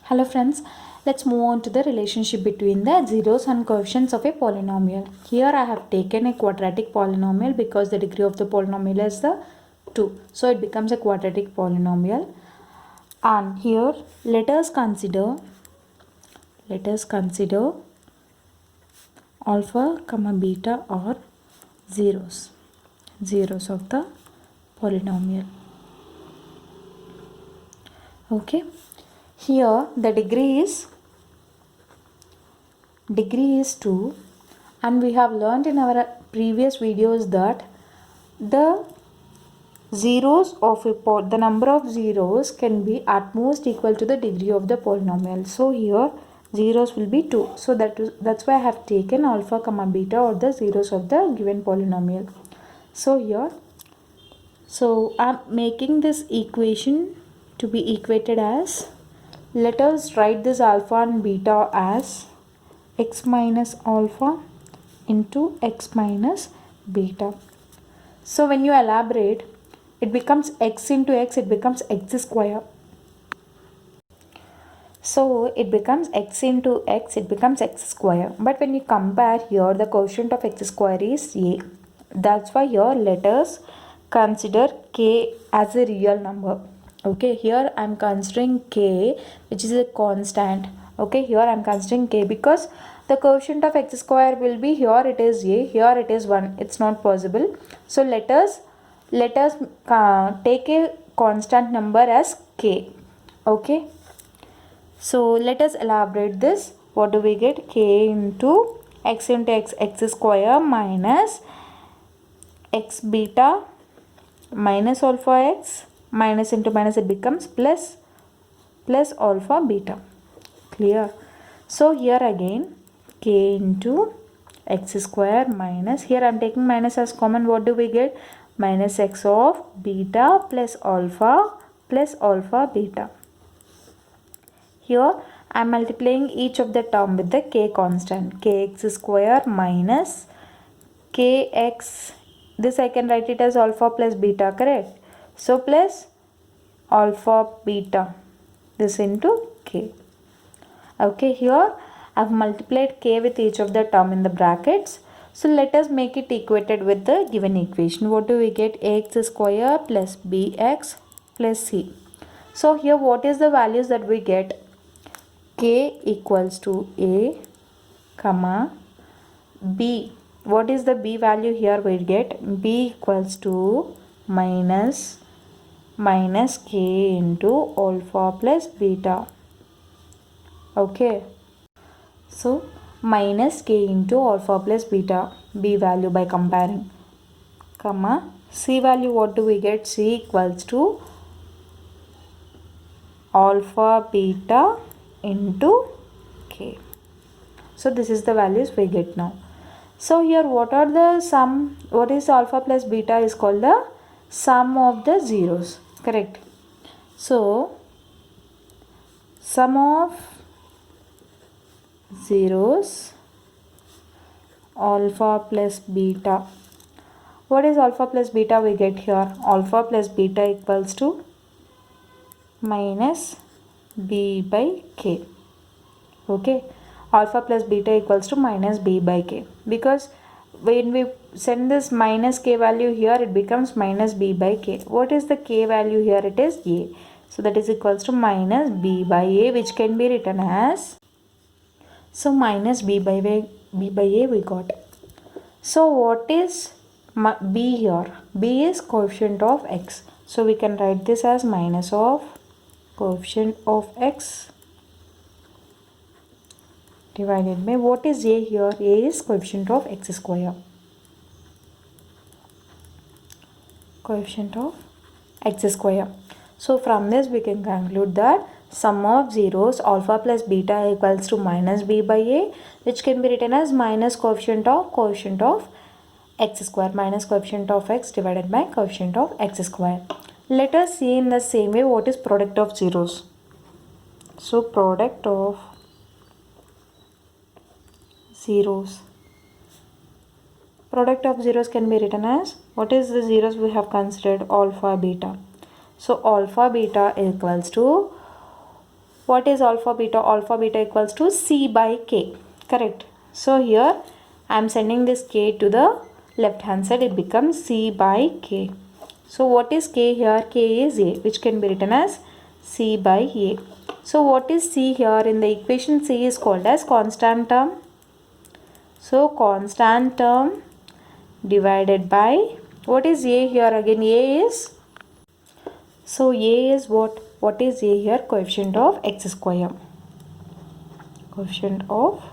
Hello friends, let's move on to the relationship between the zeros and coefficients of a polynomial. Here I have taken a quadratic polynomial because the degree of the polynomial is the 2. So it becomes a quadratic polynomial. And here let us consider alpha comma beta are zeros of the polynomial. Okay, here the degree is 2, and we have learned in our previous videos that the zeros of the number of zeros can be at most equal to the degree of the polynomial. So here zeros will be 2. So that's why I have taken alpha comma beta or the zeros of the given polynomial. So here, I'm making this equation to be equated as, let us write this alpha and beta as x minus alpha into x minus beta. So when you elaborate, it becomes x into x, it becomes x square. So it becomes x into x, it becomes x square. But when you compare here, the quotient of x square is a. That's why here let us consider k as a real number. Okay, here I am considering k, which is a constant. Okay, here I am considering k because the quotient of x square will be, here it is a, here it is 1. It's not possible. So let us take a constant number as k. Okay, so let us elaborate this. What do we get? K into x square minus x beta minus alpha x, minus into minus it becomes plus alpha beta. Clear? So here again k into x square minus, here I am taking minus as common. What do we get? Minus x of beta plus alpha beta. Here I am multiplying each of the term with the k constant. Kx square minus kx, this I can write it as alpha plus beta, correct? So plus alpha beta, this into k. Okay, here I have multiplied k with each of the term in the brackets. So let us make it equated with the given equation. What do we get? Ax square plus bx plus c. So here what is the values that we get? K equals to a comma b. What is the b value here? We get b equals to minus k into alpha plus beta. Okay, so minus k into alpha plus beta, b value by comparing, comma c value. What do we get? C equals to alpha beta into k. So this is the values we get now. So here what are the sum? What is alpha plus beta? Is called the sum of the zeros, correct? So sum of zeros alpha plus beta. What is alpha plus beta? We get here alpha plus beta equals to minus b by k. Okay, alpha plus beta equals to minus b by k, because when we send this minus k value here, it becomes minus b by k. What is the k value here? It is a. So that is equals to minus b by a, which can be written as, so minus b by a we got. So what is b here? B is coefficient of x. So we can write this as minus of coefficient of x divided by, what is a here? A is coefficient of x square. Coefficient of x square. So from this we can conclude that sum of zeros alpha plus beta equals to minus b by a, which can be written as minus coefficient of x square, minus coefficient of x divided by coefficient of x square. Let us see in the same way what is product of zeros. So product of zeros. Product of zeros can be written as, what is the zeros we have considered? Alpha beta. So alpha beta equals to What is alpha beta? Alpha beta equals to C by K. Correct. So here I am sending this K to the left hand side. It becomes C by K. So what is K here? K is A, which can be written as C by A. So what is C here? In the equation, C is called as constant term. So constant term divided by, what is A here? Again A is, so A is what? What is A here? Coefficient of x square. Coefficient of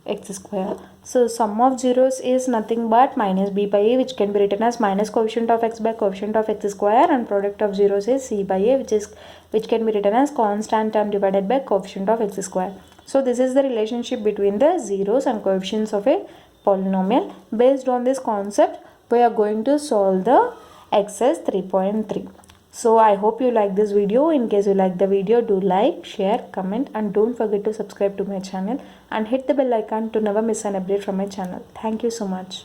x square. So sum of zeros is nothing but minus b by a, which can be written as minus coefficient of x by coefficient of x square, and product of zeros is c by a, which can be written as constant term divided by coefficient of x square. So this is the relationship between the zeros and coefficients of a polynomial. Based on this concept, we are going to solve the exercise 3.3. So I hope you like this video. In case you like the video, do like, share, comment, and don't forget to subscribe to my channel and hit the bell icon to never miss an update from my channel. Thank you so much.